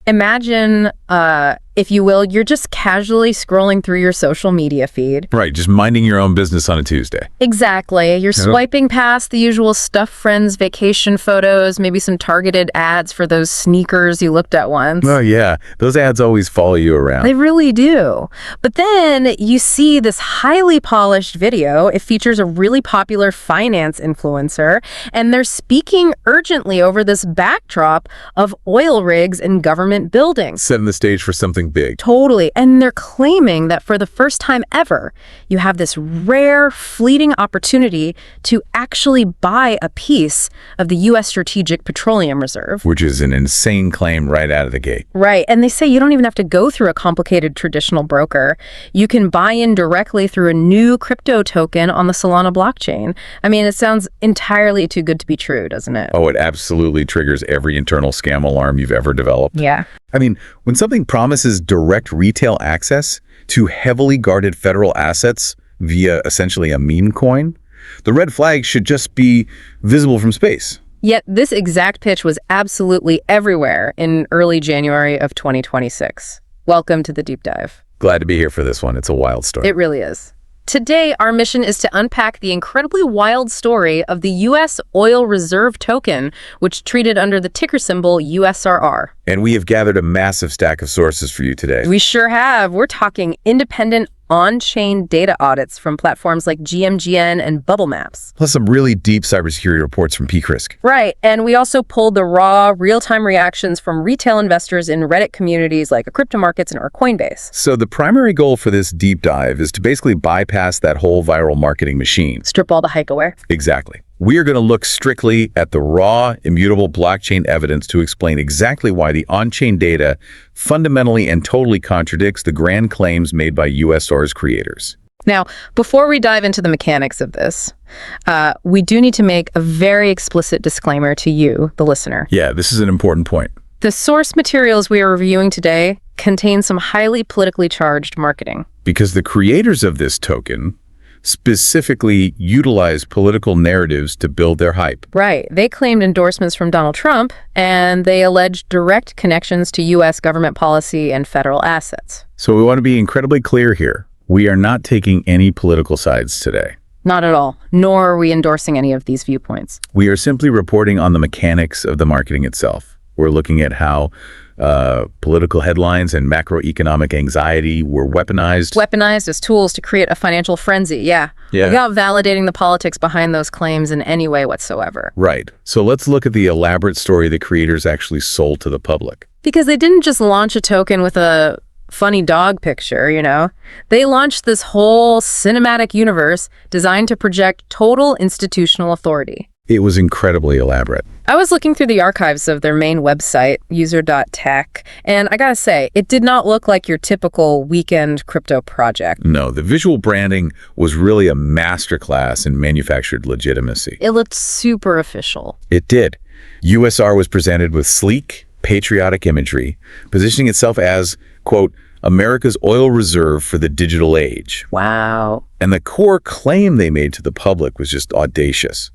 Imagine, if you will, you're just casually scrolling through your social media feed. Right, just minding your own business on a Tuesday. Exactly. You're swiping past the usual stuff friends vacation photos, maybe some targeted ads for those sneakers you looked at once. Oh yeah, those ads always follow you around. They really do. But then you see this highly polished video. It features a really popular finance influencer, and they're speaking urgently over this backdrop of oil rigs and government buildings. Setting the stage for something big. Totally. And they're claiming that for the first time ever, you have this rare, fleeting opportunity to actually buy a piece of the U.S. Strategic Petroleum Reserve. Which is an insane claim right out of the gate. Right. And they say you don't even have to go through a complicated traditional broker. You can buy in directly through a new crypto token on the Solana blockchain. I mean, it sounds entirely too good to be true, doesn't it? Oh, it absolutely triggers every internal scam alarm you've ever developed. Yeah. I mean, when something promises direct retail access to heavily guarded federal assets via essentially a meme coin, the red flag should just be visible from space. Yet this exact pitch was absolutely everywhere in early January of 2026. Welcome to the deep dive. Glad to be here for this one. It's a wild story. It really is. Today, our mission is to unpack the incredibly wild story of the U.S. Oil Reserve Token, which traded under the ticker symbol USRR. And we have gathered a massive stack of sources for you today. We sure have. We're talking independent on-chain data audits from platforms like GMGN and Bubble Maps. Plus some really deep cybersecurity reports from PCRISC. Right, and we also pulled the raw, real-time reactions from retail investors in Reddit communities like crypto markets or Coinbase. So the primary goal for this deep dive is to basically bypass that whole viral marketing machine. Strip all the hype away. Exactly. We are going to look strictly at the raw, immutable blockchain evidence to explain exactly why the on-chain data fundamentally and totally contradicts the grand claims made by USOR's creators. Now, before we dive into the mechanics of this, we do need to make a very explicit disclaimer to you, the listener. Yeah, this is an important point. The source materials we are reviewing today contain some highly politically charged marketing. Because the creators of this token specifically utilize political narratives to build their hype. Right. They claimed endorsements from Donald Trump, and they alleged direct connections to U.S. government policy and federal assets. So we want to be incredibly clear here. We are not taking any political sides today. Not at all. Nor are we endorsing any of these viewpoints. We are simply reporting on the mechanics of the marketing itself. We're looking at how political headlines and macroeconomic anxiety were weaponized. Weaponized as tools to create a financial frenzy, yeah. Without validating the politics behind those claims in any way whatsoever. Right. So let's look at the elaborate story the creators actually sold to the public. Because they didn't just launch a token with a funny dog picture, you know? They launched this whole cinematic universe designed to project total institutional authority. It was incredibly elaborate. I was looking through the archives of their main website, user.tech, and I gotta say, it did not look like your typical weekend crypto project. No, the visual branding was really a masterclass in manufactured legitimacy. It looked super official. It did. USR was presented with sleek, patriotic imagery, positioning itself as, quote, America's oil reserve for the digital age. Wow. And the core claim they made to the public was just audacious.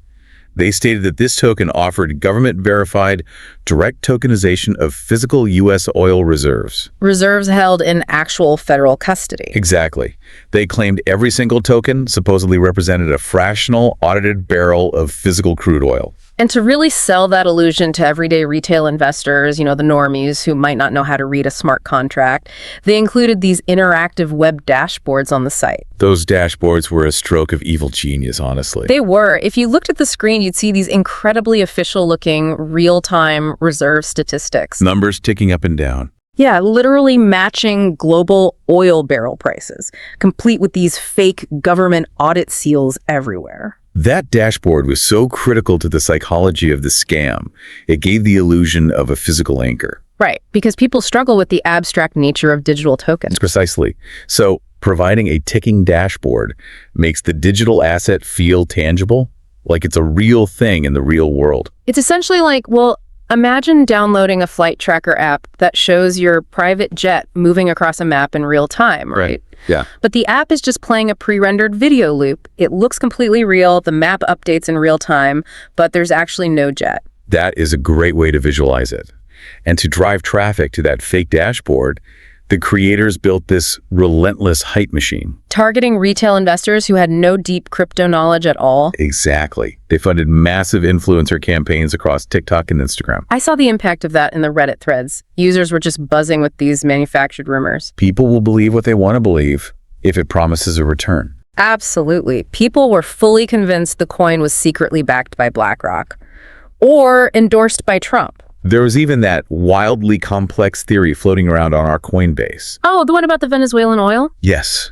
They stated that this token offered government-verified direct tokenization of physical U.S. oil reserves. Reserves held in actual federal custody. Exactly. They claimed every single token supposedly represented a fractional, audited barrel of physical crude oil. And to really sell that illusion to everyday retail investors, you know, the normies who might not know how to read a smart contract, they included these interactive web dashboards on the site. Those dashboards were a stroke of evil genius, honestly. They were. If you looked at the screen, you'd see these incredibly official-looking, real-time reserve statistics. Numbers ticking up and down. Yeah, literally matching global oil barrel prices, complete with these fake government audit seals everywhere. That dashboard was so critical to the psychology of the scam, it gave the illusion of a physical anchor. Right, because people struggle with the abstract nature of digital tokens. Precisely. So providing a ticking dashboard makes the digital asset feel tangible, like it's a real thing in the real world. It's essentially like, well, imagine downloading a flight tracker app that shows your private jet moving across a map in real time, right? Yeah. But the app is just playing a pre-rendered video loop. It looks completely real. The map updates in real time, but there's actually no jet. That is a great way to visualize it. And to drive traffic to that fake dashboard, the creators built this relentless hype machine. Targeting retail investors who had no deep crypto knowledge at all. Exactly. They funded massive influencer campaigns across TikTok and Instagram. I saw the impact of that in the Reddit threads. Users were just buzzing with these manufactured rumors. People will believe what they want to believe if it promises a return. Absolutely. People were fully convinced the coin was secretly backed by BlackRock or endorsed by Trump. There was even that wildly complex theory floating around on our Coinbase. Oh, the one about the Venezuelan oil? Yes.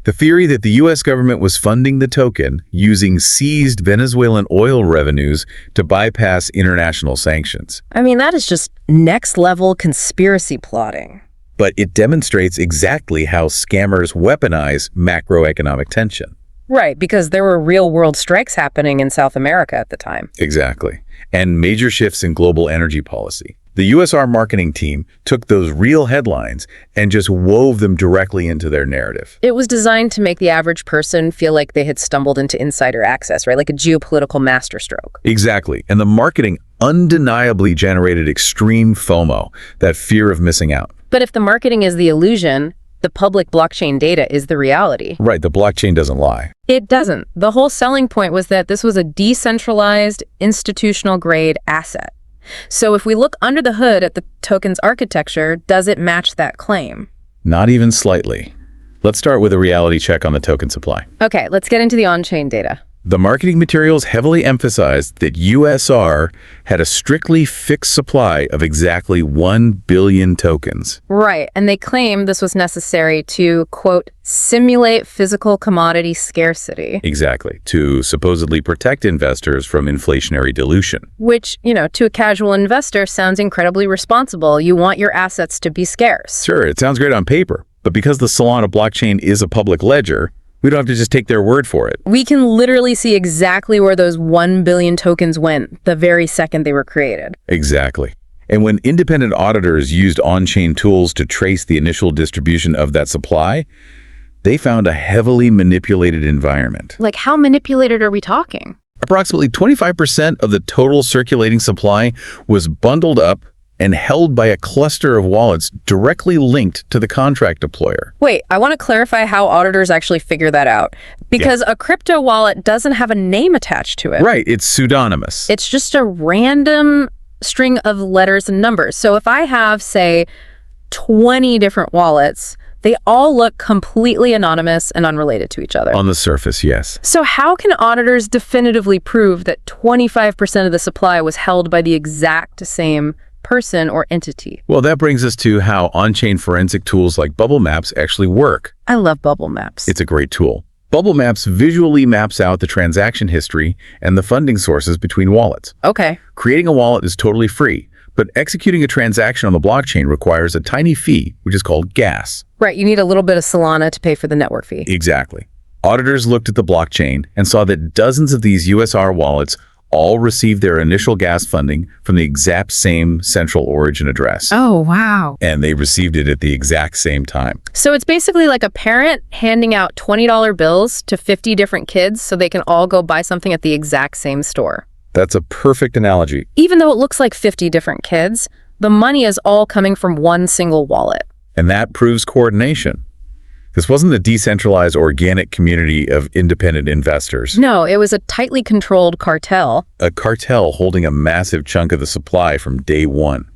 The theory that the U.S. government was funding the token using seized Venezuelan oil revenues to bypass international sanctions. I mean, that is just next-level conspiracy plotting. But it demonstrates exactly how scammers weaponize macroeconomic tension. Right, because there were real-world strikes happening in South America at the time. Exactly. And major shifts in global energy policy. The USR marketing team took those real headlines and just wove them directly into their narrative. It was designed to make the average person feel like they had stumbled into insider access, right? Like a geopolitical masterstroke. Exactly. And the marketing undeniably generated extreme FOMO, that fear of missing out. But if the marketing is the illusion, the public blockchain data is the reality. Right, the blockchain doesn't lie. It doesn't. The whole selling point was that this was a decentralized, institutional-grade asset. So if we look under the hood at the token's architecture, does it match that claim? Not even slightly. Let's start with a reality check on the token supply. Okay, let's get into the on-chain data. The marketing materials heavily emphasized that USR had a strictly fixed supply of exactly 1 billion tokens. Right, and they claim this was necessary to, quote, simulate physical commodity scarcity. Exactly, to supposedly protect investors from inflationary dilution. Which, to a casual investor sounds incredibly responsible. You want your assets to be scarce. Sure, it sounds great on paper, but because the Solana blockchain is a public ledger, we don't have to just take their word for it. We can literally see exactly where those 1 billion tokens went the very second they were created. Exactly. And when independent auditors used on-chain tools to trace the initial distribution of that supply, they found a heavily manipulated environment. Like, how manipulated are we talking? Approximately 25% of the total circulating supply was bundled up and held by a cluster of wallets directly linked to the contract deployer. Wait, I want to clarify how auditors actually figure that out. Because a crypto wallet doesn't have a name attached to it. Right, it's pseudonymous. It's just a random string of letters and numbers. So if I have, say, 20 different wallets, they all look completely anonymous and unrelated to each other. On the surface, yes. So how can auditors definitively prove that 25% of the supply was held by the exact same person or entity? Well, that brings us to how on-chain forensic tools like bubble maps actually work. I love bubble maps. It's a great tool. Bubble maps visually maps out the transaction history and the funding sources between wallets. Okay. Creating a wallet is totally free, but executing a transaction on the blockchain requires a tiny fee, which is called gas. Right, you need a little bit of Solana to pay for the network fee. Exactly. Auditors looked at the blockchain and saw that dozens of these USR wallets all received their initial gas funding from the exact same central origin address. Oh, wow. And they received it at the exact same time. So it's basically like a parent handing out $20 bills to 50 different kids so they can all go buy something at the exact same store. That's a perfect analogy. Even though it looks like 50 different kids, the money is all coming from one single wallet. And that proves coordination. This wasn't a decentralized organic community of independent investors. No, it was a tightly controlled cartel. A cartel holding a massive chunk of the supply from day one.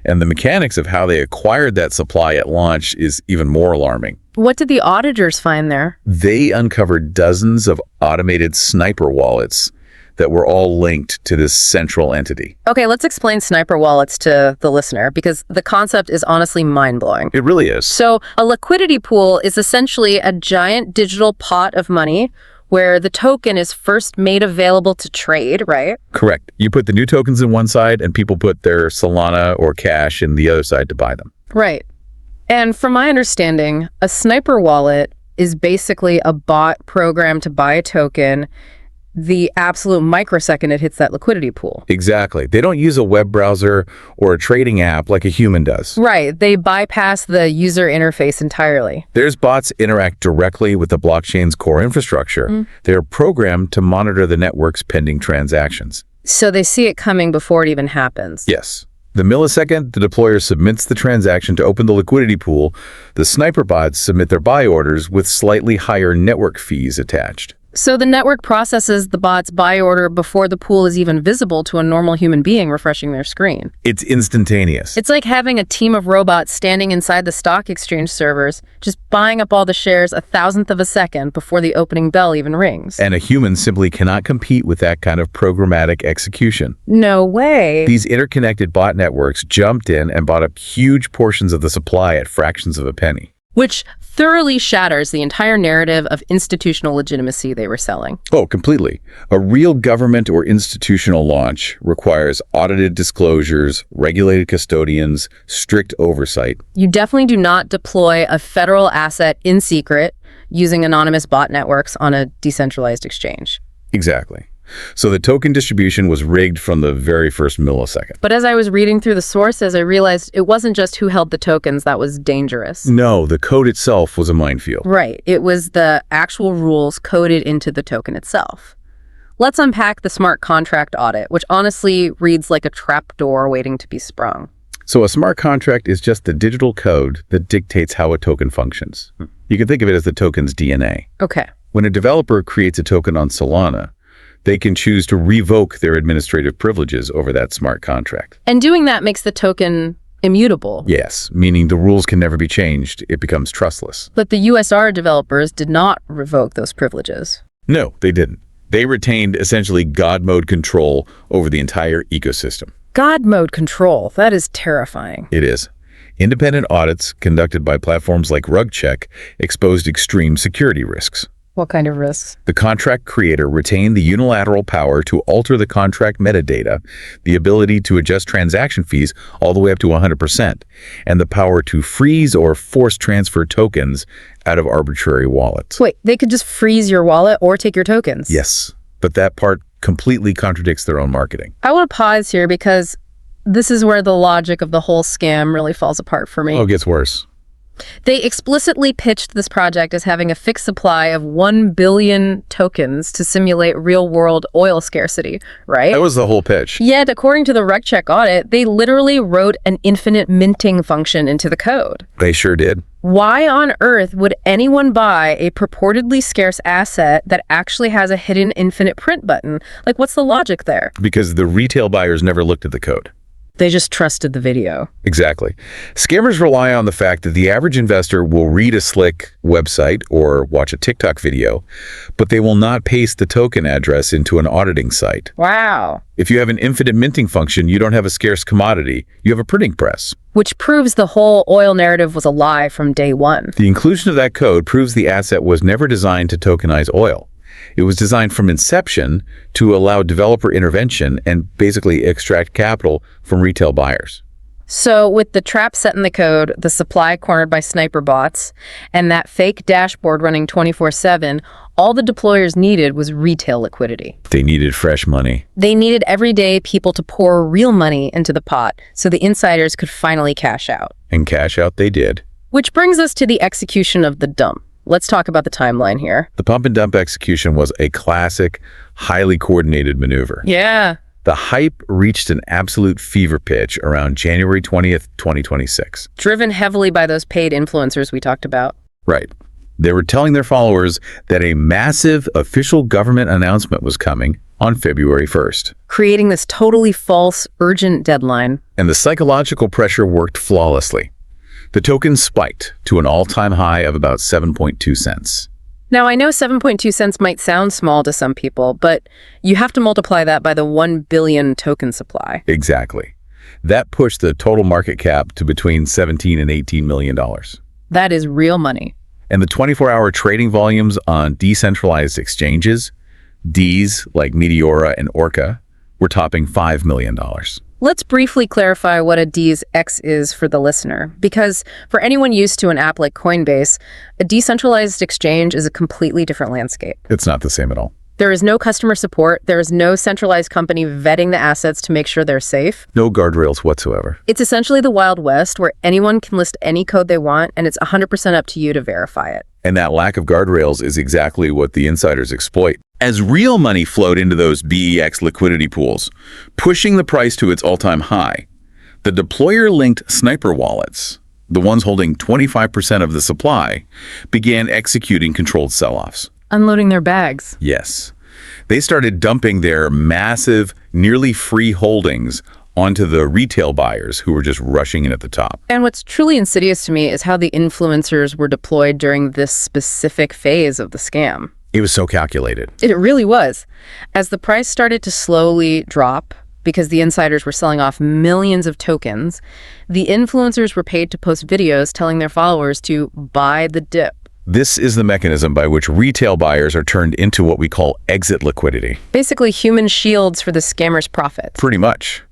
And the mechanics of how they acquired that supply at launch is even more alarming. What did the auditors find there? They uncovered dozens of automated sniper wallets that were all linked to this central entity. Okay, let's explain sniper wallets to the listener, because the concept is honestly mind-blowing. It really is. So a liquidity pool is essentially a giant digital pot of money where the token is first made available to trade, right? Correct. You put the new tokens in one side and people put their Solana or cash in the other side to buy them. Right. And from my understanding, a sniper wallet is basically a bot programmed to buy a token the absolute microsecond it hits that liquidity pool. Exactly. They don't use a web browser or a trading app like a human does. Right. They bypass the user interface entirely. Their bots interact directly with the blockchain's core infrastructure. They're programmed to monitor the network's pending transactions. So they see it coming before it even happens. Yes. The millisecond the deployer submits the transaction to open the liquidity pool, the sniper bots submit their buy orders with slightly higher network fees attached. So the network processes the bot's buy order before the pool is even visible to a normal human being refreshing their screen. It's instantaneous. It's like having a team of robots standing inside the stock exchange servers, just buying up all the shares a thousandth of a second before the opening bell even rings. And a human simply cannot compete with that kind of programmatic execution. No way. These interconnected bot networks jumped in and bought up huge portions of the supply at fractions of a penny. Which thoroughly shatters the entire narrative of institutional legitimacy they were selling. Oh, completely. A real government or institutional launch requires audited disclosures, regulated custodians, strict oversight. You definitely do not deploy a federal asset in secret using anonymous bot networks on a decentralized exchange. Exactly. So the token distribution was rigged from the very first millisecond. But as I was reading through the sources, I realized it wasn't just who held the tokens that was dangerous. No, the code itself was a minefield. Right. It was the actual rules coded into the token itself. Let's unpack the smart contract audit, which honestly reads like a trapdoor waiting to be sprung. So a smart contract is just the digital code that dictates how a token functions. You can think of it as the token's DNA. Okay. When a developer creates a token on Solana, they can choose to revoke their administrative privileges over that smart contract. And doing that makes the token immutable. Yes, meaning the rules can never be changed. It becomes trustless. But the USR developers did not revoke those privileges. No, they didn't. They retained essentially God mode control over the entire ecosystem. God mode control. That is terrifying. It is. Independent audits conducted by platforms like RugCheck exposed extreme security risks. What kind of risks? The contract creator retained the unilateral power to alter the contract metadata, the ability to adjust transaction fees all the way up to 100%, and the power to freeze or force transfer tokens out of arbitrary wallets. Wait, they could just freeze your wallet or take your tokens? Yes, but that part completely contradicts their own marketing. I want to pause here because this is where the logic of the whole scam really falls apart for me. Oh, it gets worse. They explicitly pitched this project as having a fixed supply of 1 billion tokens to simulate real-world oil scarcity, right? That was the whole pitch. Yet, according to the RegCheck audit, they literally wrote an infinite minting function into the code. They sure did. Why on earth would anyone buy a purportedly scarce asset that actually has a hidden infinite print button? Like, what's the logic there? Because the retail buyers never looked at the code. They just trusted the video. Exactly. Scammers rely on the fact that the average investor will read a slick website or watch a TikTok video, but they will not paste the token address into an auditing site. Wow. If you have an infinite minting function, you don't have a scarce commodity, you have a printing press. Which proves the whole oil narrative was a lie from day one. The inclusion of that code proves the asset was never designed to tokenize oil. It was designed from inception to allow developer intervention and basically extract capital from retail buyers. So with the trap set in the code, the supply cornered by sniper bots, and that fake dashboard running 24/7, all the deployers needed was retail liquidity. They needed fresh money. They needed everyday people to pour real money into the pot so the insiders could finally cash out. And cash out they did. Which brings us to the execution of the dump. Let's talk about the timeline here. The pump and dump execution was a classic, highly coordinated maneuver. Yeah. The hype reached an absolute fever pitch around January 20th, 2026. Driven heavily by those paid influencers we talked about. Right. They were telling their followers that a massive official government announcement was coming on February 1st. Creating this totally false, urgent deadline. And the psychological pressure worked flawlessly. The token spiked to an all-time high of about 7.2 cents. Now, I know 7.2 cents might sound small to some people, but you have to multiply that by the 1 billion token supply. Exactly. That pushed the total market cap to between $17 and $18 million. That is real money. And the 24-hour trading volumes on decentralized exchanges, Ds like Meteora and Orca, were topping $5 million. Let's briefly clarify what a DEX is for the listener, because for anyone used to an app like Coinbase, a decentralized exchange is a completely different landscape. It's not the same at all. There is no customer support. There is no centralized company vetting the assets to make sure they're safe. No guardrails whatsoever. It's essentially the Wild West where anyone can list any code they want, and it's 100% up to you to verify it. And that lack of guardrails is exactly what the insiders exploit. As real money flowed into those BEX liquidity pools, pushing the price to its all-time high, The deployer-linked sniper wallets, the ones holding 25% of the supply, began executing controlled sell-offs. Unloading their bags. Yes. They started dumping their massive, nearly free holdings onto the retail buyers who were just rushing in at the top. And what's truly insidious to me is how the influencers were deployed during this specific phase of the scam. It was so calculated. It really was. As the price started to slowly drop, because the insiders were selling off millions of tokens, the influencers were paid to post videos telling their followers to buy the dip. This is the mechanism by which retail buyers are turned into what we call exit liquidity. Basically human shields for the scammers' profits. Pretty much.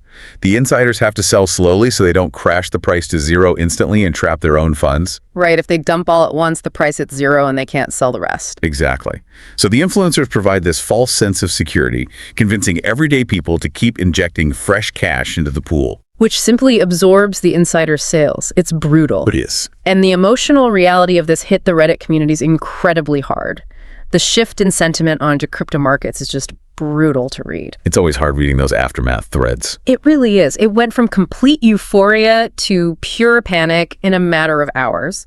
The insiders have to sell slowly so they don't crash the price to zero instantly and trap their own funds. Right, if they dump all at once, the price hits zero and they can't sell the rest. Exactly. So the influencers provide this false sense of security, convincing everyday people to keep injecting fresh cash into the pool. Which simply absorbs the insider's sales. It's brutal. It is. And the emotional reality of this hit the Reddit communities incredibly hard. The shift in sentiment onto crypto markets is just brutal to read. It's always hard reading those aftermath threads. It really is. It went from complete euphoria to pure panic in a matter of hours.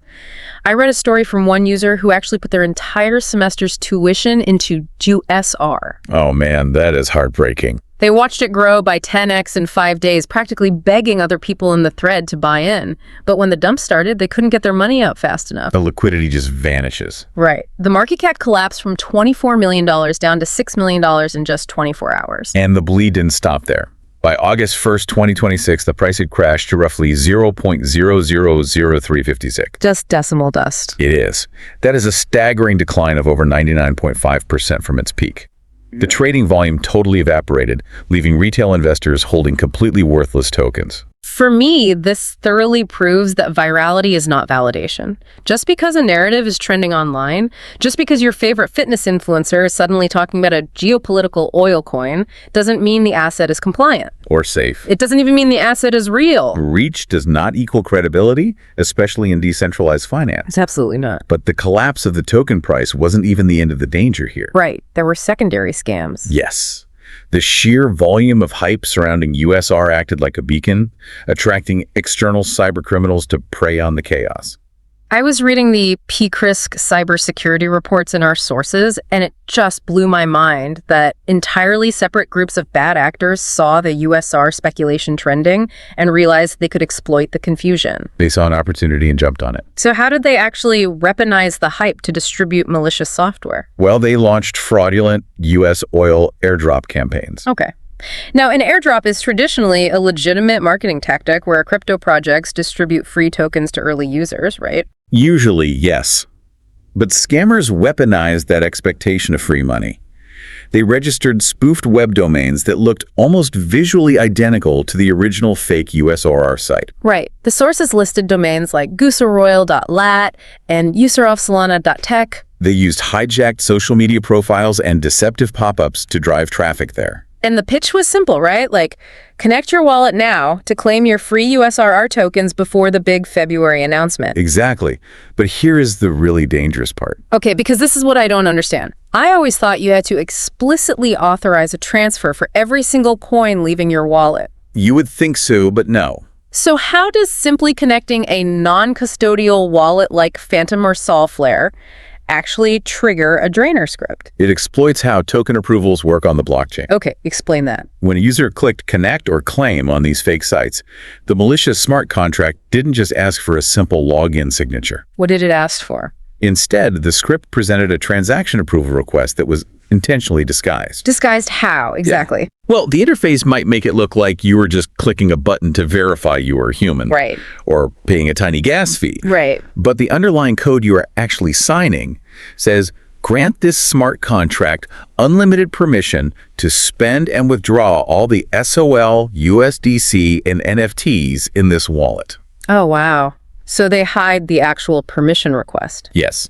I read a story from one user who actually put their entire semester's tuition into USOR. Oh man, that is heartbreaking. They watched it grow by 10x in 5 days, practically begging other people in the thread to buy in. But when the dump started, they couldn't get their money out fast enough. The liquidity just vanishes. Right. The market cap collapsed from $24 million down to $6 million in just 24 hours. And the bleed didn't stop there. By August 1st, 2026, the price had crashed to roughly 0.000356. Just decimal dust. It is. That is a staggering decline of over 99.5% from its peak. The trading volume totally evaporated, leaving retail investors holding completely worthless tokens. For me, this thoroughly proves that virality is not validation. Just because a narrative is trending online, just because your favorite fitness influencer is suddenly talking about a geopolitical oil coin, doesn't mean the asset is compliant. Or safe. It doesn't even mean the asset is real. Reach does not equal credibility, especially in decentralized finance. It's absolutely not. But the collapse of the token price wasn't even the end of the danger here. Right. There were secondary scams. Yes. The sheer volume of hype surrounding USR acted like a beacon, attracting external cybercriminals to prey on the chaos. I was reading the PCRISC cybersecurity reports in our sources, and it just blew my mind that entirely separate groups of bad actors saw the USR speculation trending and realized they could exploit the confusion. They saw an opportunity and jumped on it. So how did they actually weaponize the hype to distribute malicious software? Well, they launched fraudulent U.S. oil airdrop campaigns. Okay. Now, an airdrop is traditionally a legitimate marketing tactic where crypto projects distribute free tokens to early users, right? Usually, yes. But scammers weaponized that expectation of free money. They registered spoofed web domains that looked almost visually identical to the original fake USOR site. Right. The sources listed domains like gooseroil.lat and usorofsolana.tech. They used hijacked social media profiles and deceptive pop-ups to drive traffic there. And the pitch was simple, right? Like, connect your wallet now to claim your free USRR tokens before the big February announcement. Exactly. But here is the really dangerous part. Okay, because this is what I don't understand. I always thought you had to explicitly authorize a transfer for every single coin leaving your wallet. You would think so, but no. So how does simply connecting a non-custodial wallet like Phantom or Solflare actually trigger a drainer script? It exploits how token approvals work on the blockchain. Okay, explain that. When a user clicked connect or claim on these fake sites, the malicious smart contract didn't just ask for a simple login signature. What did it ask for? Instead, the script presented a transaction approval request that was intentionally disguised. Disguised how, exactly? Yeah. Well, the interface might make it look like you were just clicking a button to verify you were human. Right. Or paying a tiny gas fee. Right. But the underlying code you are actually signing says, grant this smart contract unlimited permission to spend and withdraw all the SOL, USDC, and NFTs in this wallet. Oh, wow. So they hide the actual permission request. Yes.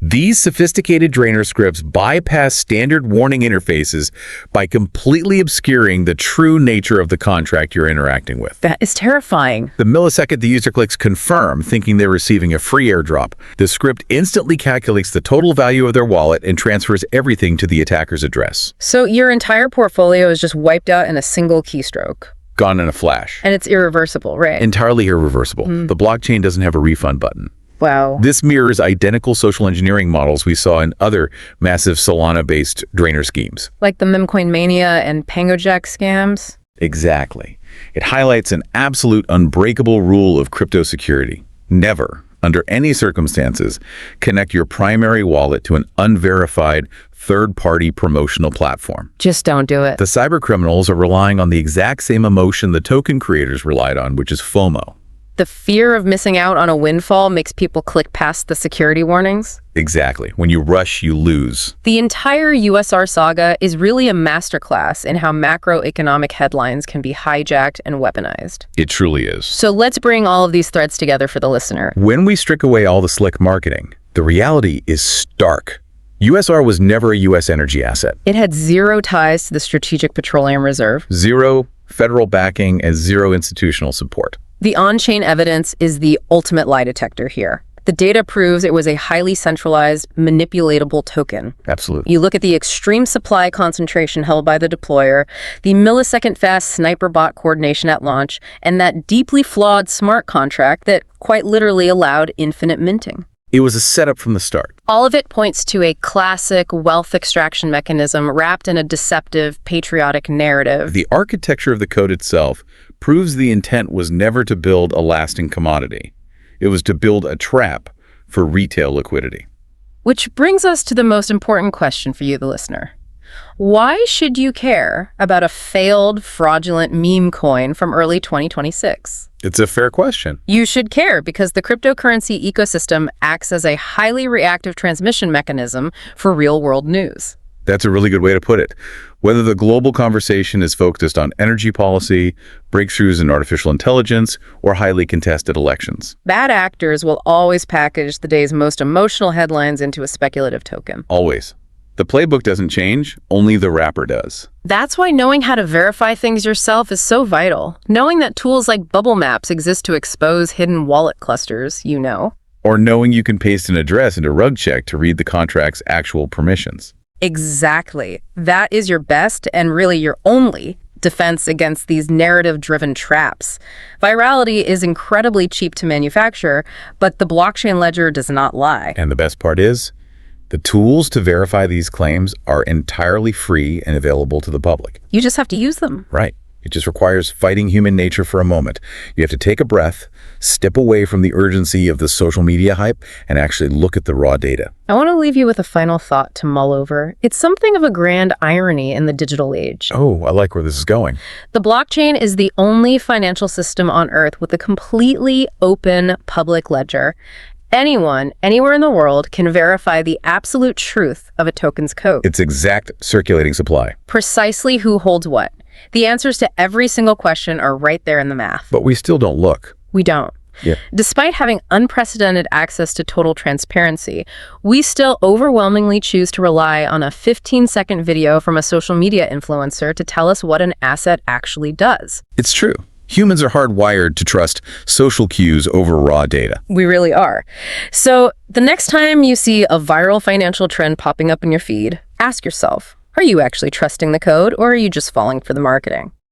These sophisticated drainer scripts bypass standard warning interfaces by completely obscuring the true nature of the contract you're interacting with. That is terrifying. The millisecond the user clicks confirm, thinking they're receiving a free airdrop, the script instantly calculates the total value of their wallet and transfers everything to the attacker's address. So your entire portfolio is just wiped out in a single keystroke. Gone in a flash. And it's irreversible, right? Entirely irreversible. The blockchain doesn't have a refund button. Wow. This mirrors identical social engineering models we saw in other massive Solana-based drainer schemes. Like the Memcoin Mania and PangoJack scams? Exactly. It highlights an absolute unbreakable rule of crypto security. Never, under any circumstances, connect your primary wallet to an unverified third-party promotional platform. Just don't do it. The cybercriminals are relying on the exact same emotion the token creators relied on, which is FOMO. The fear of missing out on a windfall makes people click past the security warnings? Exactly. When you rush, you lose. The entire USR saga is really a masterclass in how macroeconomic headlines can be hijacked and weaponized. It truly is. So let's bring all of these threads together for the listener. When we strip away all the slick marketing, the reality is stark. USR was never a U.S. energy asset. It had zero ties to the Strategic Petroleum Reserve. Zero federal backing and zero institutional support. The on-chain evidence is the ultimate lie detector here. The data proves it was a highly centralized, manipulatable token. Absolutely. You look at the extreme supply concentration held by the deployer, the millisecond-fast sniper bot coordination at launch, and that deeply flawed smart contract that quite literally allowed infinite minting. It was a setup from the start. All of it points to a classic wealth extraction mechanism wrapped in a deceptive, patriotic narrative. The architecture of the code itself proves the intent was never to build a lasting commodity. It was to build a trap for retail liquidity. Which brings us to the most important question for you, the listener. Why should you care about a failed, fraudulent meme coin from early 2026? It's a fair question. You should care because the cryptocurrency ecosystem acts as a highly reactive transmission mechanism for real-world news. That's a really good way to put it. Whether the global conversation is focused on energy policy, breakthroughs in artificial intelligence, or highly contested elections. Bad actors will always package the day's most emotional headlines into a speculative token. Always. The playbook doesn't change, only the wrapper does. That's why knowing how to verify things yourself is so vital. Knowing that tools like bubble maps exist to expose hidden wallet clusters, you know. Or knowing you can paste an address into RugCheck to read the contract's actual permissions. Exactly. That is your best and really your only defense against these narrative-driven traps. Virality is incredibly cheap to manufacture, but the blockchain ledger does not lie. And the best part is, the tools to verify these claims are entirely free and available to the public. You just have to use them. Right. It just requires fighting human nature for a moment. You have to take a breath, step away from the urgency of the social media hype, and actually look at the raw data. I want to leave you with a final thought to mull over. It's something of a grand irony in the digital age. Oh, I like where this is going. The blockchain is the only financial system on Earth with a completely open public ledger. Anyone, anywhere in the world, can verify the absolute truth of a token's code. Its exact circulating supply. Precisely who holds what. The answers to every single question are right there in the math. But we still don't look. We don't. Yeah. Despite having unprecedented access to total transparency, we still overwhelmingly choose to rely on a 15-second video from a social media influencer to tell us what an asset actually does. It's true. Humans are hardwired to trust social cues over raw data. We really are. So the next time you see a viral financial trend popping up in your feed, ask yourself, are you actually trusting the code or are you just falling for the marketing?